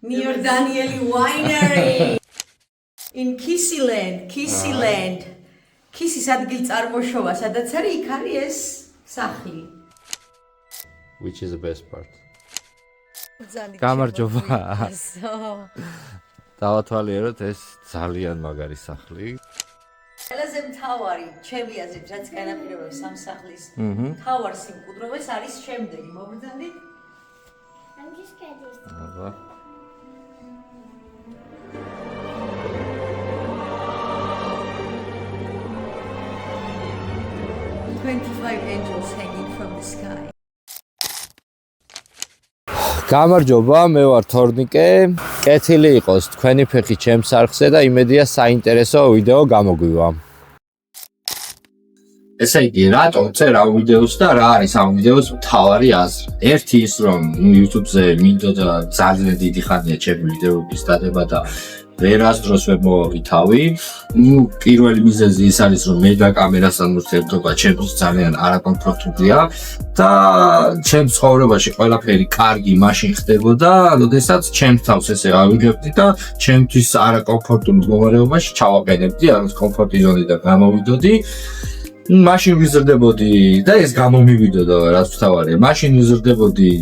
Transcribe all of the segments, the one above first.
near Danieli Winery in Kissyland. Kissis ადგილ წარმოშობა, სადაც არის იქ არის ეს სახლი. Which is the best part? გამარჯობა. დავათვალიეროთ ეს ძალიან მაგარი სახლი. ყველაზე მთავარი ჩემი აზრით, რაც განაპირობებს ამ სახლის მთავარ სიმკვდროვეს არის შემდეგი. მოგრძანდით? I'm just kidding. აბა. 25 angels hanging from the sky. გამარჯობა, მე ვარ თორნიკე. კეთილი იყოს თქვენი ფეხი ჩემს არხზე და იმედია საინტერესო ვიდეო გამოგვივა. ესე იგი, რატომ წერ ამ ვიდეოს და რა არის ამ ვიდეოს მთავარი აზრი? ერთი ის, რომ YouTube-ზე მინდოდა ძალიან დიდი ხანია ჩემი ვიდეოების დადება და ვერასდროს ვერ მოვავითავი. პირველი მიზეზი ის არის, რომ მე და კამერასთან ურთიერთობა ჩემთვის ძალიან არაკომფორტულია და ჩემს ცხოვრებაში ყველაფერი კარგი მაშინ ხდებოდა, როდესაც ჩემს თავს ესე ავიგებდი და ჩემთვის არაკომფორტულ მდგომარეობაში ჩავაყენებდი, რაღაც კომფორტის ზონიდან გამოვიდოდი. მაშინ ვიზრდებოდი და ეს გამომივიდოდა, რაც მთავარია. მაშინ ვიზრდებოდი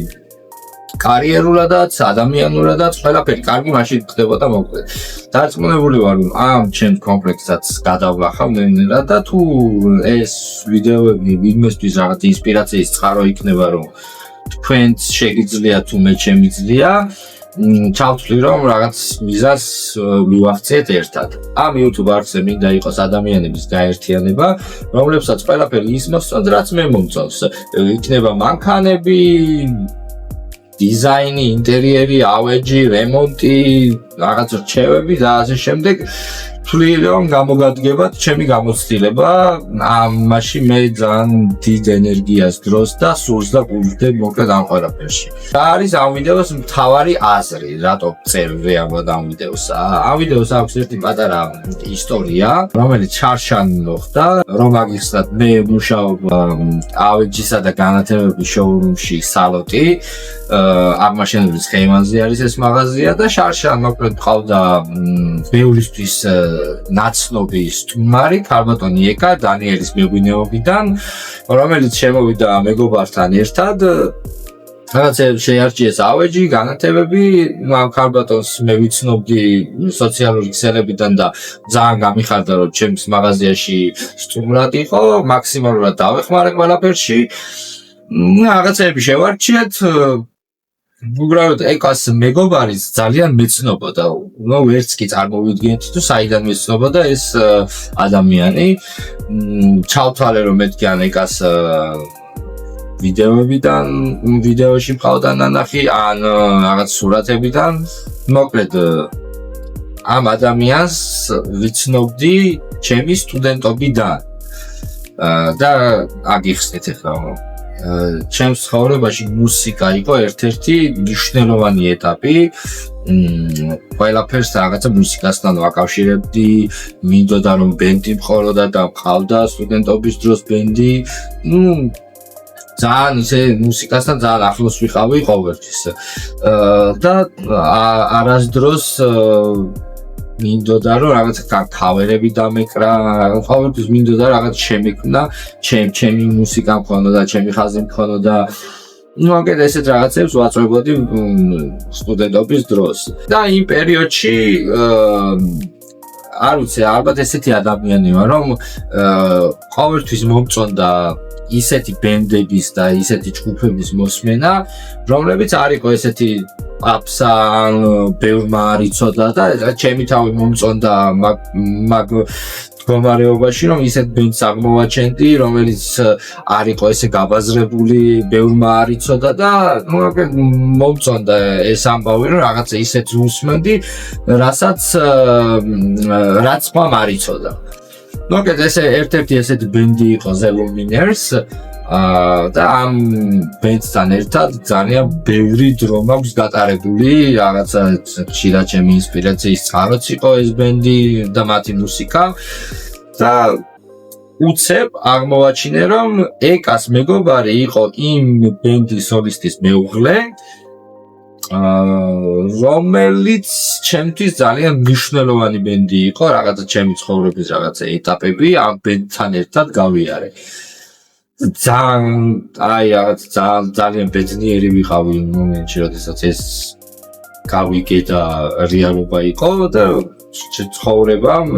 კარიერულადაც, ადამიანურადაც, ყველაფერი კარგი მაშინ ხდებოდა მოკლედ. დარწმუნებული ვარ, რომ ამ ჩემს კომპლექსსაც გადავნახავ ნელ-ნელა და თუ ეს ვიდეოები ვინმესთვის რაღაც ინსპირაციის წყარო იქნება, რომ თქვენც შეგიძლია თუ მე შემიძლია, ჩავთვლი რომ რაღაც ვიზას მივახციეთ ერთად. ამ YouTube არხზე მინდა იყოს ადამიანების გაერთიანება, რომლებსაც ყველაფერი ის მოსწონთ, რაც მე მომწონს. იქნება მანქანები, დიზაინი, ინტერიერი, ავეჯი, რემონტი, რაღაც რჩევები და ასე შემდეგ. თვლი რომ გამოგადგებათ ჩემი გამოცდილება, ამაში მე ძალიან დიდ ენერგიას, დროს და სურს და გულდებ მოკლედ ამ ყველაფერში. რა არის ამ ვიდეოს მთავარი აზრი, რატო წერ რეალურად ამ ვიდეოს? ამ ვიდეოს აქვს ერთი პატარა ისტორია, რომელიც ჩარშან მოხდა, რომ აგიხსნათ მე მუშაობ ავეჯისა და განათებების შოურუმში სალოტი. აღმაშენებლის ხეივანზე არის ეს მაღაზია და შარშან მოკლედ ყავდა ბევრისთვის ნაცნობი სტუმარი ქალბატონი ეკა დანიელის მეღვინეობიდან, რომელიც შემოვიდა მეგობართან ერთად. რაღაცეებს შეარჩიეს ავეჯი, განათებები, ამ ქალბატონს მე ვიცნობდი სოციალური ქსელებიდან და ძალიან გამიხარდა, რომ ჩემს მაღაზიაში სტუმრად იყო, მაქსიმალურად დავეხმარე ყველაფერში. რაღაცეები შევარჩიეთ. უბრალოდ ეკას მეგობარიც ძალიან მეცნობოდა, ვერც კი წარმოვიდგენთ თუ საიდან მეცნობოდა ეს ადამიანი. ჩავთვალე რომ მეთქი ან ეკას ვიდეოებიდან, ვიდეოში მყავდა ნანახი, ან რაღაც სურათებიდან. მოკლედ ამ ადამიანს ვიცნობდი ჩემი სტუდენტობიდან და აგიხსნით ახლა ჩემს ცხოვრებაში მუსიკა იყო ერთ-ერთი მნიშვნელოვანი ეტაპი. ყველაფერს რაღაცა მუსიკასთან ვაკავშირებდი, მინდოდა რომ ბენდი მყოლოდა და მყავდა სტუდენტობის დროს ბენდი. ძალიან ისე მუსიკასთან ძალიან ახლოს ვიყავი ყოველთვის. და არასდროს მინდოდა რომ რაღაც კავერები დამეკრა, ყოველთვის მინდოდა რაღაც შემექმნა, ჩემი მუსიკა მქონოდა, ჩემი ხაზი მქონოდა. მოგეთ ესეთ რაღაცებს ვაწვევდი სტუდენტობის დროს. და იმ პერიოდში არ ვიცი, ალბათ ესეთი ადამიანი ვარ, რომ ყოველთვის მომწონდა ისეთი ბენდების და ისეთი ჯგუფების მოსმენა, რომლებიც არ იყო ესეთი აფსა ან ბევრმა არ იცოდა და ჩემი თავი მომწონდა მაგ მდგომარეობაში, რომ ისეთ ბენდს აღმოვაჩენდი, რომელიც არ იყო ესე გაბაზრებული, ბევრმა არ იცოდა და მომწონდა ეს ამბავი, რომ რაღაცა ისეთ უსმენდი, რაც ხომ არ იცოდა. მოკლედ ესე ერთ-ერთი ესეთი ბენდი იყო The Lumineers და ამ ბენდთან ერთად ძალიან ბევრი დრო მაქვს გატარებული, რაღაცა ხშირად ჩემი ინსპირაციის წყაროც იყო ეს ბენდი და მათი მუსიკა და უცებ აღმოვაჩინე რომ ეკას მეგობარი იყო იმ ბენდის სოლისტის მეუღლე რომელიც ჩემთვის ძალიან მნიშვნელოვანი ბენდი იყო, რაღაცა ჩემი ცხოვრების რაღაცა ეტაპები ამ ბენდთან ერთად გავიარე. ძალიან ბედნიერი ვიყავი მომენტში, როდესაც ეს გავიგე და რეალობა იყო და ცხოვრებამ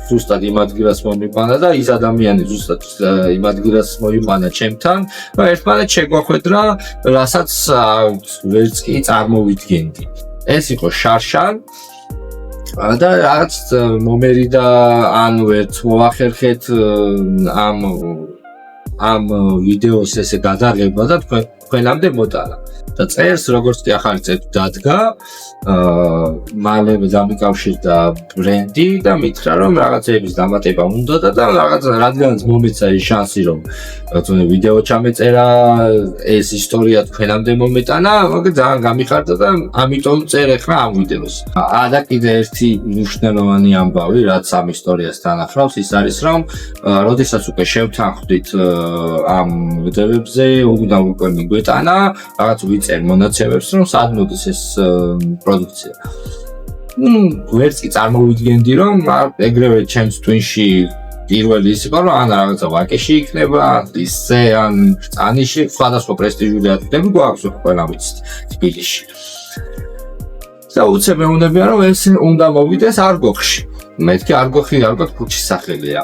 ზუსტად იმ ადგილას მომიყვანა და ის ადამიანი ზუსტად იმ ადგილას მოიყვანა ჩემთან და ერთმანეთს შეგვახვედრა, რასაც ვერც კი წარმოვიდგენდი. ეს იყო შარშან და რაღაც მომერი და ან ვერც მოვახერხეთ ამ ვიდეოს ესე გადაღება და თქვენამდე მოტანა. და წერს როგორც კი ახალი წელი დადგა, მალევე დამიკავშირდა ბრენდი და მითხრა რომ რაღაცების დამატება უნდა და რადგანაც მომეცა ის შანსი რომ ვიდეო ჩამეწერა, ეს ისტორია თქვენამდე მომეტანა, მაგრამ ძალიან გამიხარდა და ამიტომ წერე ხმა ამ ვიდეოს. და კიდე ერთი მნიშვნელოვანი ამბავი, რაც ამ ისტორიას თანახრავს, ის არის რომ როდესაც უკვე შევთანხმდით ამ ვიდეოებზე, უნდა უკვე მიგვეტანა რაღაც ვიწერ მონაცემებს, რომ სად მოდის ეს პროდუქცია. ვერც კი წარმოვიდგენდი, რომ ეგრევე ჩემს twin-ში პირველი ის იყო, რომ ან რაღაცა ვაკეში იქნება, ისე ან წანიში, სხვადასხვა პრესტიჟული ადგილები გვაქვს ყველა ვიცით თბილისში. და უცებ მეუბნებიან, რომ ეს უნდა მოვიდეს არგოხში. მეთქი არგოხი ქუჩის სახელია.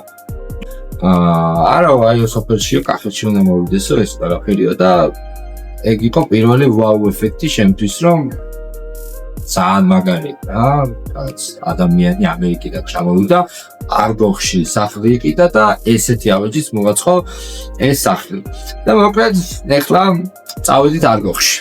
არა, აი სოფელში, კახეთში უნდა მოვიდესო ეს ყველაფერია და ეგ იყო პირველი ვაუ ეფექტი შემთვის, რომ ძალიან მაგარი რა, რაც ადამიანი ამერიკიდან ჩამოვიდა, არგოხში სახლი იყიდა და ესეთი ავეჯის მოვაწყო ეს სახლი. და მოკლედ, ეხლა წავედით არგოხში.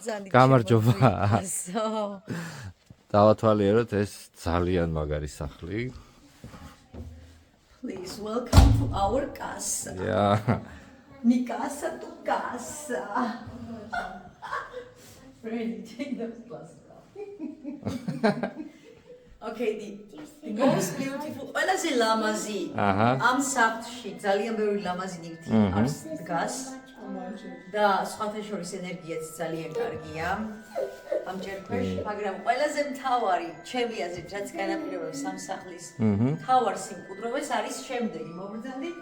მოგბრძანეთ. გამარჯობა. ასო. დავათვალიეროთ ეს ძალიან მაგარი სახლი. Please welcome to our casa. Yeah. Mi casa, tu casa. Really, take those glasses off. Okay, the most beautiful. ყველაზე ლამაზი. აჰა. ამ საფში ძალიან ბევრი ლამაზი ნივთი არის დგას. და სხვათა შორის ენერგიაც ძალიან კარგია. ამ ჯერქვეშ, მაგრამ ყველაზე მთავარი, ჩემი აზრით, რაც განაპირობებს ამ სახლის მთავარ სიმკვდროვეს არის შემდეგი. მოგბრძანდით?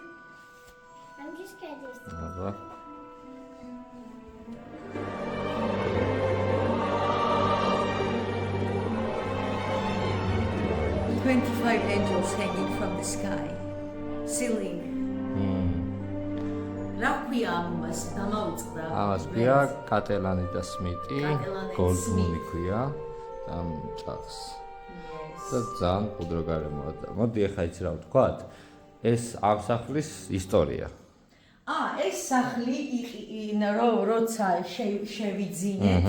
I'm just kidding. აბა. 25 angels hanging from the sky, ceiling. რა ქვია ამას დამაუწყდა? ამას ქვია კატელანი და სმიტი, კატელანი და გოლდმუნი სმიტი. ქვია ამ ჭახს. Yes. და ძალიან მყუდრო გარემოა. მოდი ახლა იცი რა ვთქვათ? ეს ამ სახლის ისტორია. ეს სახლი როცა შევიძინეთ,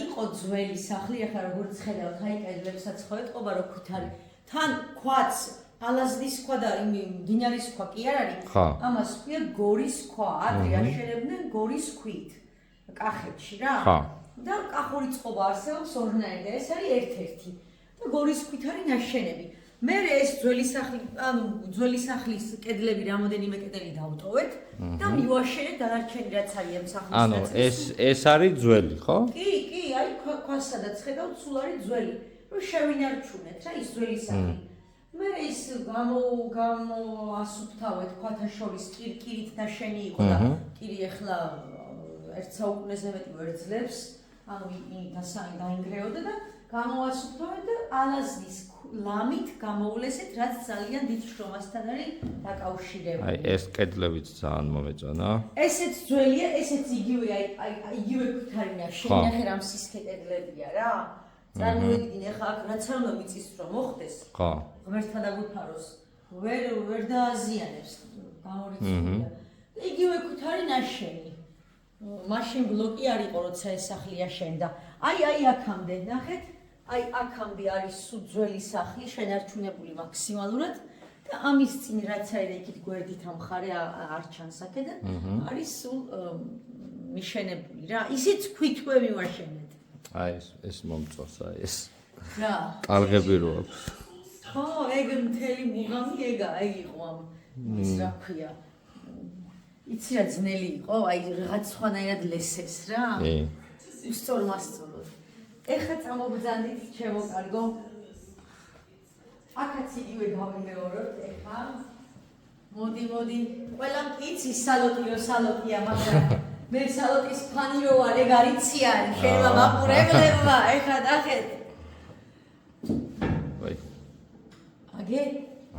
იყო ძველი სახლი, ახლა როგორც ხედავთ, აი კედლებსაც ხო ეტყობა რომ ქუთარი. თან ქვაც ალაზნის ქვა და მდინარის ქვა კი არ არის? ხო. ამას ქვია გორის ქვა, ადრე აშენებდნენ გორის ქვით. კახეთში რა? ხო. და კახური წყობა არსებობს ორნაირი და ეს არის ერთ-ერთი. და გორის ქვით არის ნაშენები. მე ეს ძველი სახლი, ანუ ძველი სახლის კედლები რამოდენიმე კედელი დავტოვეთ და მივაშენეთ დანარჩენი რაც არის ამ სახლის. ანუ ეს არის ძველი, ხო? კი, აი ქვასადაც ხედავთ, სულ არის ძველი. რომ შევინარჩუნეთ რა ის ძველი სახლი. მე ის გამოასუფთავეთ ქვათა შორის კირკირით ნაშენი იყო და კირი ახლა ერთ საუკუნეზე მეტი ვერ ძლებს, ანუ დაინგრეოდა და გამოასუფთავეთ და ალაზნის ლამით გამოულესეთ, რაც ძალიან დიდ შრომასთან არის დაკავშირებული. აი ეს კედლებიც ძალიან მომეწონა. ესეც ძველია, ესეც იგივე, იგივე ქუთარი ნაშენი, ახლა რამ სისქე კედლებია რა. წარმოიდგინე ხა აქ რაც არ უნდა მიწის რომ მოხდეს. ხო. ღმერთთან დაგუფაროს. ვერ დააზიანებს გამორიცხულია. იგივე ქუთარი ნაშენი. მაშინ ბლოკი არ იყო, როცა ეს სახლი აშენდა. აი აქამდე, ნახეთ? აი აქამდე არის სულ ძველი სახლი, შენარჩუნებული მაქსიმალურად და ამის წინ რაც არის და იქით გვერდით ამ მხარე არ ჩანს აქედან, არის სულ მიშენებული რა. ისიც ქვითვე მივაშენეთ. აი ეს მომწონს, აი ეს. რა. ტალღები რო აქვს. ხო, ეგ მთელი მუღამი ეგ იყო ამ ის რა ქვია. იცი რა ძნელი იყო, აი რაღაც სხვანაირად ლესეს რა. კი. უსწორმასწოროდ. ეხლა წამობძანდით ჩემო კარგო. აქაც იგივე გავიმეოროთ ეხლა. მოდი. ყველამ კი იცის სალოტი რო სალოტია, მაგრამ მე სალოტის ფანი რო ვარ, ეგ არიციან, შენმა მაყურებლებმა, ეხლა ნახეთ. ვაი. აგე?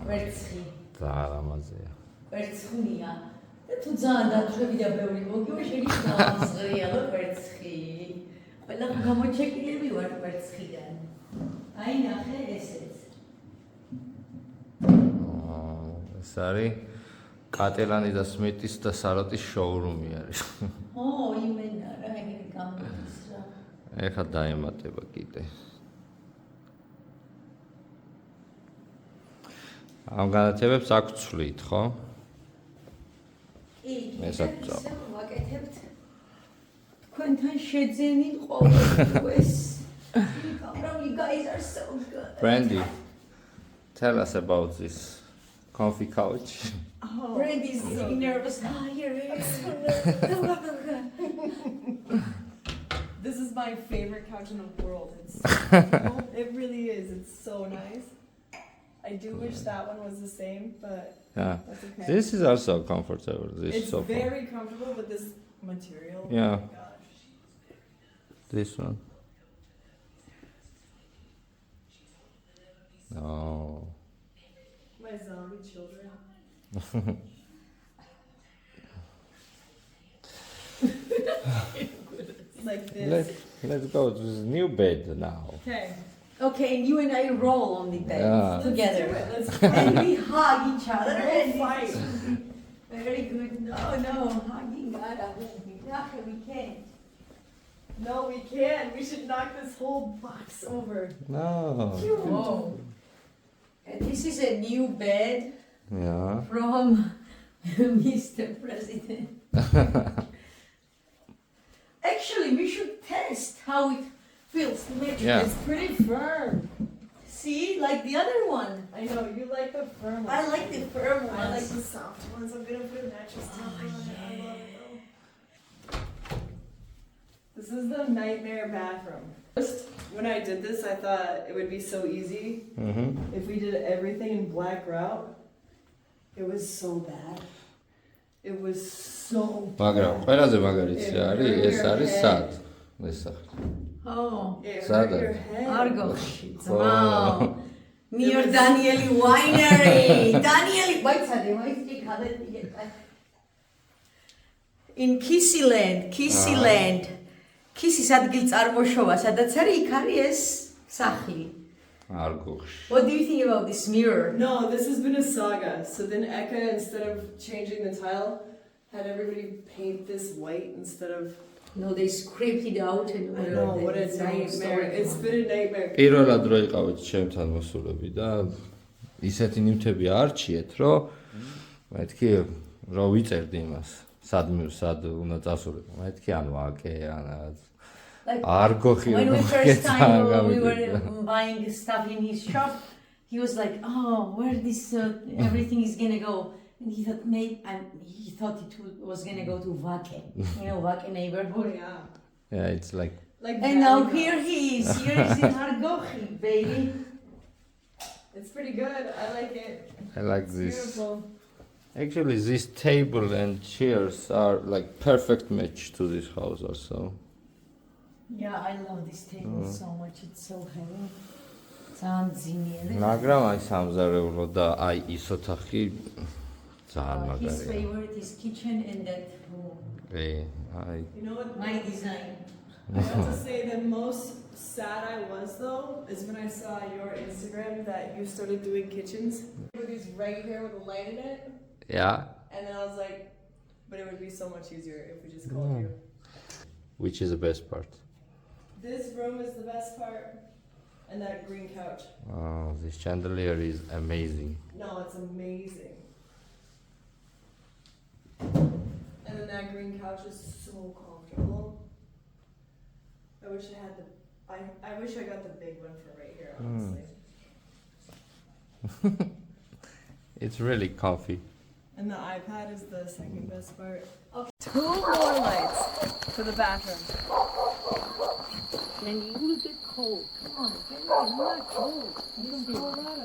კვერცხი. დარამაზეა. კვერცხნია. და თუ ძალიან დათვლები და ბევრი მოგივა, შეიძლება დავაზღრიალო კვერცხი. ყველა გამოჩეკილები ვარ კვერცხიდან. აი ნახე ესეც. ეს არის კატელანი და სმიტის და სალოტის შოურუმი არის. იმენა რა, ეგრე გამოდის რა. ეხლა დაემატება კიდე. ამ განათებებს აქ ვცვლით, ხო? კი, მესაც წავა. ვაკეთებთ. თქვენთან შეძენილ ყოველთვის. You guys are so good. Brandy, tell us about this comfy couch. Brandy's getting nervous. Here it is. This is my favorite couch in the world. It really is. It's so nice. I do wish that one was the same, but Yeah. that's okay. This is also comfortable. This It's sofa. very comfortable with this material. Yeah. Oh my gosh. This one. Oh. My zombie children. Like this. Let's go to this new bed now. Okay. Okay, and you and I roll on the bed Yeah. together. Let's And we hug each other. And fight. Very good. No, hugging. We can't. No, we can't. We should knock this whole box over. No. Whoa. This is a new bed Yeah. from Mr. President. Actually, we should test how it feels. The mattress. Yeah. It's pretty firm. See, like the other one. I know, you like the firm ones. I like the firm ones. I like the soft ones. I'm gonna put a mattress top on it. I love it though. This is the nightmare bathroom. First, when I did this, I thought it would be so easy. Mm-hmm. If we did everything in black grout, it was so bad. It was so მაგრამ bad. ყველაზე მაგარიცი არის ეს არის სად ეს სახე Oh, It Sad. hurt your head. Argoshi. Oh. Wow. Near Danieli Winery. Danieli. Wait, in Kissyland, Kissyland. Kissis ადგილ წარმოშობა, სადაც არის იქ არის ეს სახლი. არ გუხში What do you think about this mirror? No, this has been a saga. So then Eka, instead of changing the tile, had everybody paint this white instead of. No, they scraped it out and I know, what a nightmare. It's been a nightmare. პირველად რო იყავით ჩემთან მოსულები და ისეთი ნივთები არჩიეთ რომ მეთქი რო ვიწერდი იმას სად უნდა წასულიყო მეთქი ან ვაკე ან რაღაც Like, არ გოხი when we რომ first time we გამიგე were buying stuff in his shop, he was like, "Oh, where this everything is gonna go?" And he thought he thought was gonna go to Vake, Vake Oh neighborhood. yeah. yeah it's like Like And now Valley here House. he is. Here is in Argochi, baby. It's pretty good. I like it. I like It's this beautiful. actually this table and chairs are like perfect match to this house also Yeah, I love this table so much. It's so heavy. Zanzini. მაგრამ აი სამზარეულო და აი ის ოთახი ძალიან His მაგარია favorite is kitchen and that room. აი You know what? My design. I have to say the most sad I was though is when I saw your Instagram that you started doing kitchens with these right here with a light in it, yeah and then I was like, but it would be so much easier if we just called you. which is the best part This room is the best part, and that green couch. oh this chandelier is amazing No, it's amazing. And then that green couch is so comfortable. I wish I had I wish I got the big one for right here, honestly. it's really comfy And the iPad is the second best part. Okay. 2 more lights for the bathroom. Then you will get cold. Come on, get it. You're not cold. You don't feel that.